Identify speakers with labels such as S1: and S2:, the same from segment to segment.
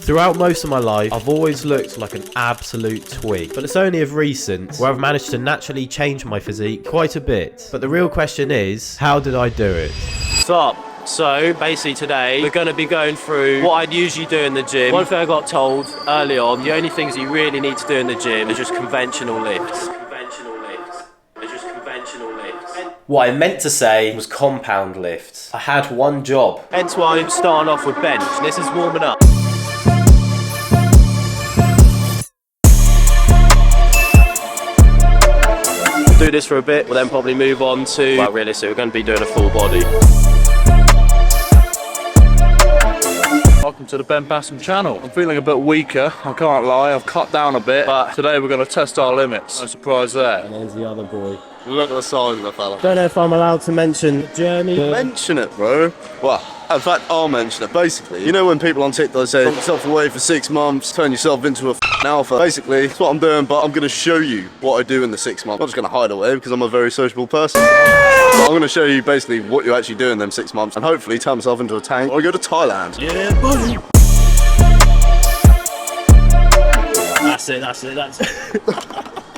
S1: Throughout most of my life, I've always looked like an absolute twig, but it's only of recent where I've managed to naturally change my physique quite a bit. But the real question is, how did I do it? Stop. So basically today we're going to be going through what I'd usually do in the gym. One thing I got told early on, the only things you really need to do in the gym is just conventional lifts. What I meant to say was compound lifts. I had one job. Hence why I'm starting off with bench. This is warming up. Do this for a bit, we'll then probably move on to, well, realistically, we're going to be doing a full body.
S2: Welcome to the Bassham channel. I'm feeling a bit weaker, I can't lie, I've cut down a bit, but today we're going to test our limits. No surprise there.
S1: And there's the other boy.
S2: Look at the size of the fella.
S1: Don't know if I'm allowed to mention the journey.
S2: Mention it, bro. Well, in fact, I'll mention it. Basically, you know when people on TikTok say, put yourself away for 6 months, turn yourself into a alpha. Basically, that's what I'm doing, but I'm going to show you what I do in the 6 months. I'm not just going to hide away because I'm a very sociable person. But I'm going to show you basically what you actually do in them 6 months and hopefully turn myself into a tank or I go to Thailand.
S1: Yeah, buddy. That's it.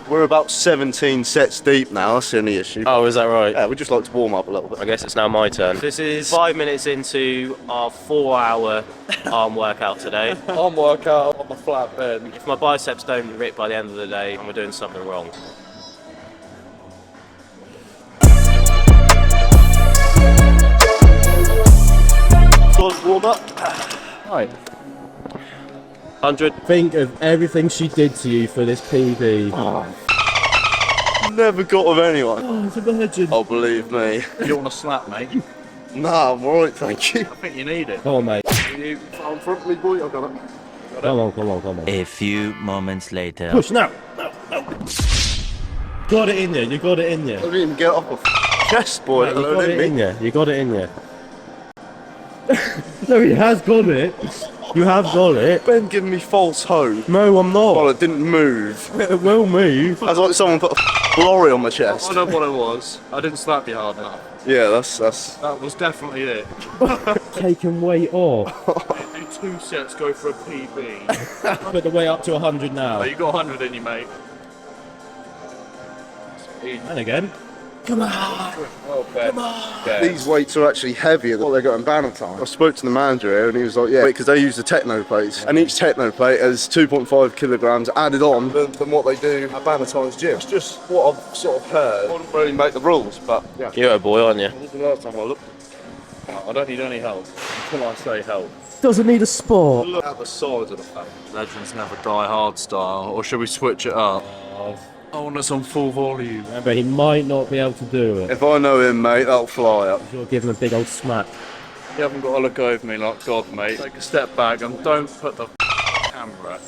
S2: We're about 17 sets deep now, that's the only issue.
S1: Oh, is that right?
S2: Yeah, we just like to warm up a little bit.
S1: I guess it's now my turn. This is 5 minutes into our 4-hour arm workout today.
S2: Arm workout on the flat bed.
S1: If my biceps don't rip by the end of the day, then we're doing something wrong.
S2: Warm up.
S1: Right. 100. Think of everything she did to you for this PB.
S2: Oh. Never got with anyone.
S1: Oh, it's a virgin.
S2: Oh, believe me.
S3: You want a slap, mate?
S2: Nah, I'm alright, thank you.
S3: I think you need it.
S1: Come on, mate.
S2: You in front of me, boy. I got it.
S1: Come on.
S4: A few moments later.
S1: Push now. No. Got it in there. You got it in there.
S2: I didn't even get off a chest, boy.
S1: Mate, you got it in there. You got it in there. No, he has got it. You have got it.
S2: Ben giving me false hope.
S1: No, I'm not.
S2: Well, it didn't move.
S1: It will move.
S2: That's like someone put a lorry on my chest.
S3: I know what it was. I didn't slap you hard enough.
S2: Yeah, that's...
S3: That was definitely it.
S1: Taking weight off.
S3: Do 2 sets, go for a PB.
S1: Put the weight up to 100 now.
S3: Oh, you got 100 in you, mate.
S1: And again.
S3: Come on.
S2: These weights are actually heavier than what they got in Bannatyne. I spoke to the manager here and he was like, yeah, because they use the techno plates. And each techno plate has 2.5 kilograms added on than what they do at Bannatyne's gym. It's just what I've sort of heard. I wouldn't really make the rules, but yeah.
S1: You're a boy, aren't you?
S2: This is the last time I looked.
S3: I don't need any help. Until I say help.
S1: Doesn't need a sport.
S2: Look at the size of the fella.
S3: Legends never die hard style. Or should we switch it up? I want us on full volume.
S1: Remember, he might not be able to do it.
S2: If I know him, mate, that'll fly up.
S1: You'll give him a big old smack.
S3: You haven't got to look over me like God, mate. Take a step back and don't put the camera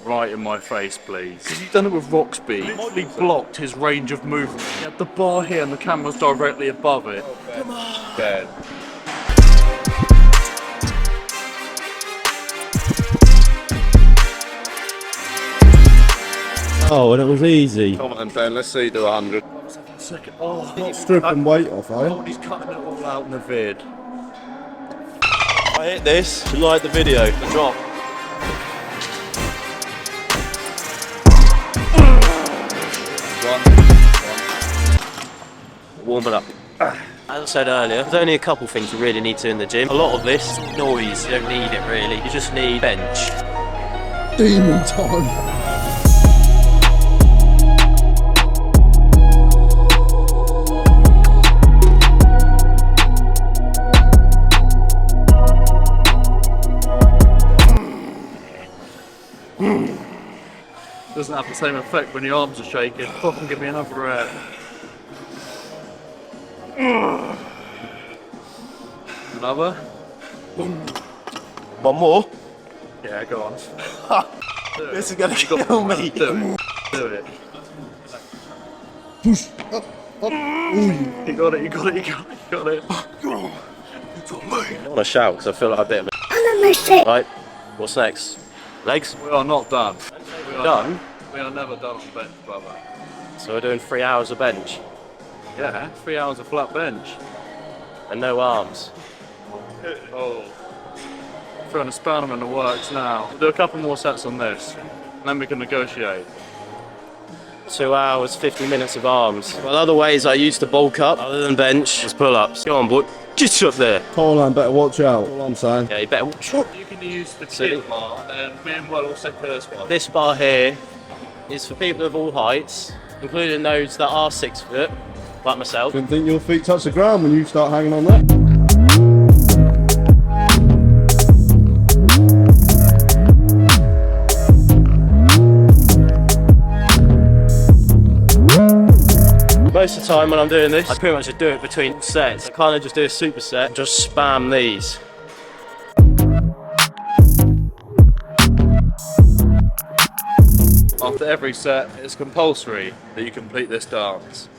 S3: right in my face, please. Because you've done it with Roxby. Literally blocked his range of movement. You had the bar here and the camera's directly above it. Come on.
S2: Ben.
S1: Oh, and it was easy.
S2: Come on, Ben, let's see you do 100.
S3: Second. Oh,
S2: Not stripping weight off,
S3: oh, he's cutting it all out in the vid.
S1: I hit this. You like the video? The drop. Warm it up. As I said earlier, there's only a couple things you really need to in the gym. A lot of this noise, you don't need it really. You just need bench.
S2: Demon time.
S3: Doesn't have the same effect when your arms are shaking. Fucking give me another rep. Another?
S2: One more?
S3: Yeah, go on.
S2: This is gonna kill me.
S3: Do it.
S2: Push. Up.
S3: You got it.
S1: I want to shout because I feel like a bit of a... Right, what's next? Legs?
S3: We are not done. We are
S1: Done?
S3: We are never done on bench, brother.
S1: So we're doing 3 hours of bench
S3: Yeah, 3 hours of flat bench.
S1: and no arms.
S3: Oh. throwing a spanner in the works now. We'll do a couple more sets on this, and then we can negotiate.
S1: 2 hours, 50 minutes of arms. Well, other ways I used to bulk up, other than bench, was pull-ups. Go on, boy. Get up there.
S2: Poleman better watch out. All I'm saying.
S1: Yeah, you better watch out.
S3: You can use the kit bar, and me and Will will set first one.
S1: This bar here is for people of all heights, including those that are 6 foot, like myself.
S2: Didn't think your feet touch the ground when you start hanging on that.
S1: Most of the time when I'm doing this, I pretty much just do it between sets. I kind of just do a superset and just spam these.
S3: After every set, it's compulsory that you complete this dance.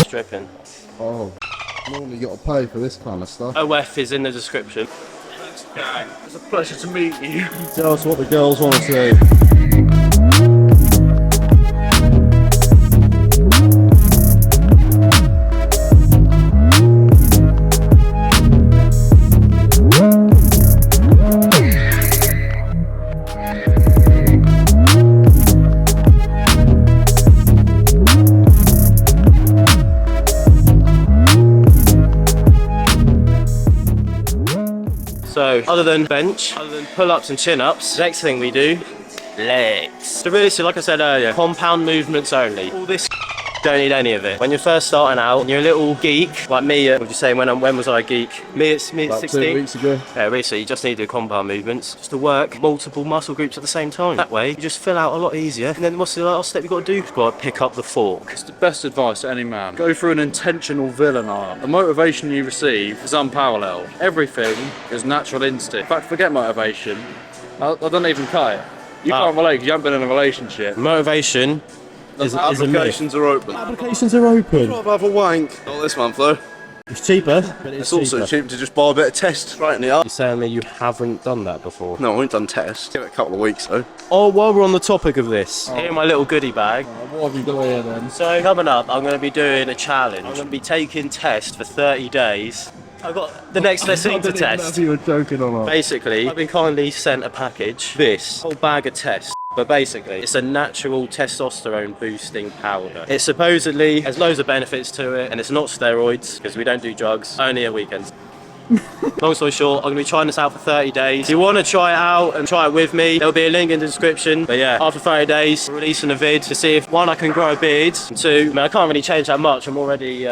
S1: Stripping.
S2: Oh, normally you got to pay for this kind of stuff.
S1: OF is in the description.
S3: It's a pleasure to meet you.
S2: Tell us what the girls want to see.
S1: So, other than bench, other than pull-ups and chin-ups, next thing we do, legs. So really, like I said earlier, compound movements only. All this don't need any of it. When you're first starting out and you're a little geek, like me, what would you say, when was I a geek? Me at 16?
S2: 2 weeks ago.
S1: Yeah, basically you just need to do compound movements just to work multiple muscle groups at the same time. That way, you just fill out a lot easier. And then what's the last step you've got to do? You've got to pick up the fork.
S3: It's the best advice to any man. Go through an intentional villain arm. The motivation you receive is unparalleled. Everything is natural instinct. In fact, forget motivation. I don't even cut it. You can't relate because you haven't been in a relationship.
S1: Motivation is a myth.
S2: Applications are open.
S1: Applications are open.
S2: I'd have a wank. Not this month though.
S1: It's cheaper, but
S2: It's also cheap to just buy a bit of test right in the arm.
S1: You're saying me you haven't done that before?
S2: No, I haven't done test. Give it a couple of weeks though.
S1: Oh, while we're on the topic of this, here in my little goodie bag.
S2: What have you got here then?
S1: So coming up, I'm going to be doing a challenge. I'm going to be taking tests for 30 days. I've got the next best thing to test.
S2: You were joking or not.
S1: Basically, I've been kindly sent a package. This whole bag of tests. But basically, it's a natural testosterone boosting powder. It supposedly has loads of benefits to it, and it's not steroids, because we don't do drugs, only at weekends. Long story short, I'm going to be trying this out for 30 days. If you want to try it out and try it with me, there'll be a link in the description. But yeah, after 30 days, we're releasing a vid to see if, one, I can grow a beard, and two, I can't really change that much. I'm already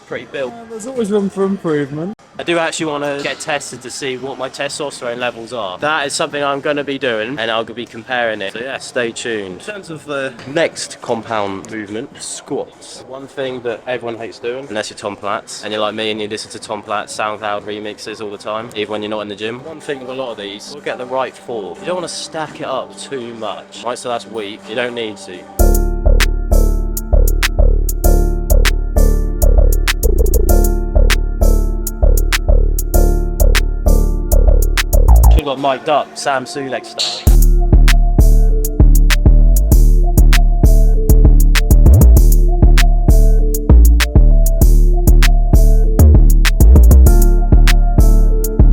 S1: pretty built.
S2: There's always room for improvement.
S1: I do actually want to get tested to see what my testosterone levels are. That is something I'm going to be doing, and I'll be comparing it. So yeah, stay tuned. In terms of the next compound movement, squats. One thing that everyone hates doing, unless you're Tom Platz, and you're like me and you listen to Tom Platz SoundCloud remixes all the time, even when you're not in the gym. One thing with a lot of these, you'll get the right form. You don't want to stack it up too much. Right, so that's weak. You don't need to. Got mic'd up, Sam Sulek style.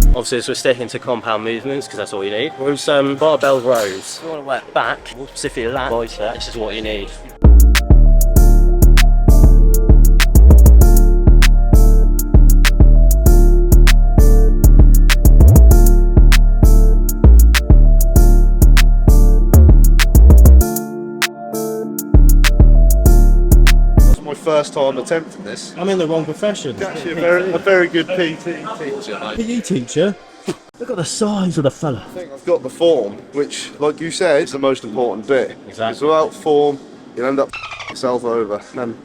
S1: Obviously, as we're sticking to compound movements, because that's all you need. With some barbell rows. If you want to work back, more specifically lat bicep, this is what you need.
S2: First time attempting this.
S1: I'm in the wrong profession.
S2: Actually a very good PT teacher, mate.
S1: PE teacher? Look at the size of the fella.
S2: I think I've got the form, which, like you said, is the most important bit.
S1: Exactly.
S2: Because without form, you'll end up yourself over. And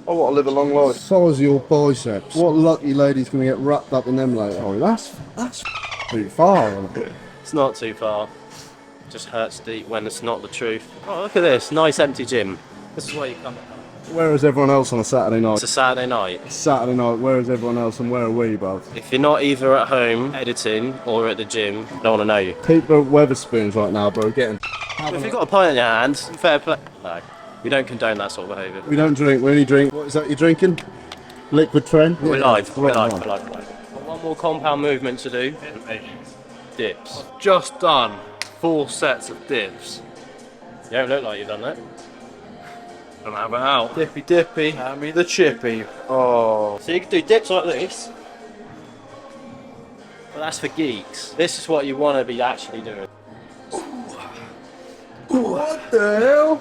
S2: I want to live a long life. Size of your biceps. What lucky lady's going to get wrapped up in them later? Oh, that's too far. Isn't it?
S1: It's not too far. It just hurts deep when it's not the truth. Oh, look at this. Nice empty gym. This is where you come.
S2: Where is everyone else on a Saturday night?
S1: It's a Saturday night.
S2: Saturday night, where is everyone else and where are we, bruv?
S1: If you're not either at home editing or at the gym, I don't want to know you.
S2: Keep the Weatherspoons right now, bro. Getting
S1: If you've got a pint in your hand, fair play. No, we don't condone that sort of behaviour.
S2: We don't drink, we only drink. What is that you're drinking? Liquid Tren?
S1: We're live, we're live. One more compound movement to do. Dips.
S3: Just done 4 sets of dips.
S1: You don't look like you've done that.
S3: Don't have it out. Dippy dippy, hand me the chippy. Oh.
S1: So you can do dips like this. But that's for geeks. This is what you want to be actually doing.
S3: What the hell?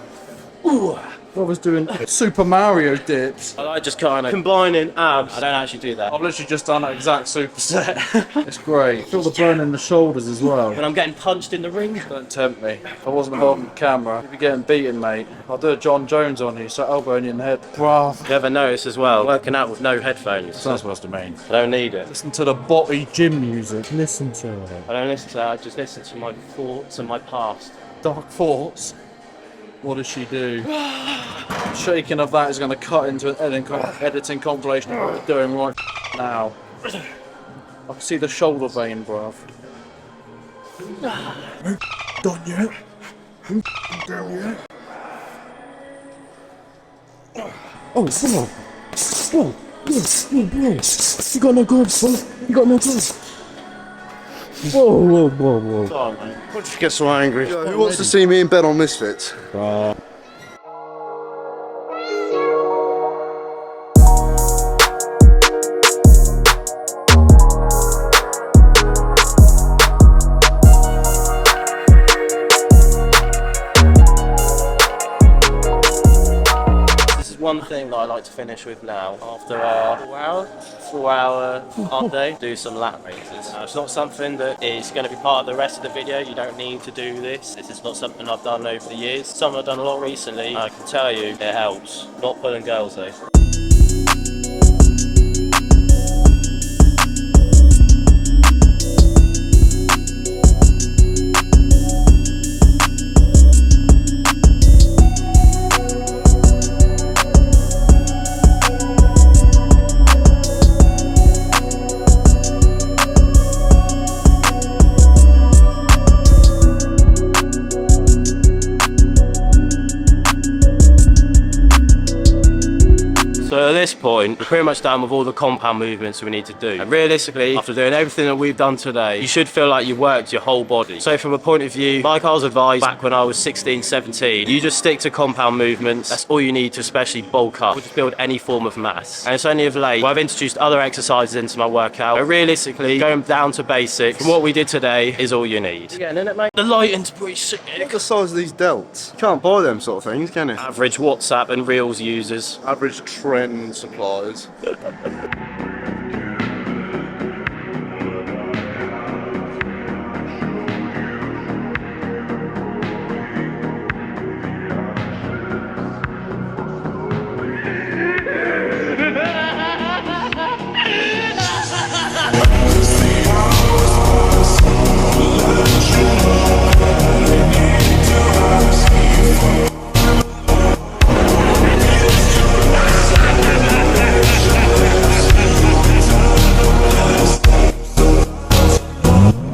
S3: Ooh. I was doing Super Mario dips.
S1: I like just kind of combining abs. I don't actually do that.
S3: I've literally just done that exact superset. It's great. Feel the burn in the shoulders as well.
S1: When I'm getting punched in the ring.
S3: Don't tempt me. If I wasn't holding the camera, you'd be getting beaten, mate. I'll do a John Jones on you, so elbowing you in the head. Bruv.
S1: You ever notice as well, working out with no headphones.
S3: That's not supposed to mean.
S1: I don't need it.
S3: Listen to the body gym music. Listen to it.
S1: I don't listen to that, I just listen to my thoughts and my past.
S3: Dark thoughts. What does she do? Shaking of that is going to cut into an editing compilation of what we're doing right now. I can see the shoulder vein, bruv. Done yet? Done yet? Oh, whoa. Whoa. Whoa. You got no gloves, bro. You got no gloves. Whoa.
S1: Oh, mate.
S2: Why did you get so angry? Yo, who wants to see me in bed on Misfits?
S1: One thing that I like to finish with now, after our 4 hour hard day, do some lat raises. Now, it's not something that is going to be part of the rest of the video. You don't need to do this. This is not something I've done over the years. Something I've done a lot recently. I can tell you it helps. Not pulling girls though. So at this point, we're pretty much done with all the compound movements we need to do. And realistically, after doing everything that we've done today, you should feel like you worked your whole body. So from a point of view, like I was advised back when I was 16, 17, you just stick to compound movements. That's all you need to especially bulk up or just build any form of mass. And it's only of late where I've introduced other exercises into my workout. But realistically, going down to basics, from what we did today is all you need. Getting in it, mate? The lighting's pretty sick.
S2: Look at the size of these delts. You can't buy them sort of things, can you?
S1: Average WhatsApp and Reels users.
S2: Average trend suppliers.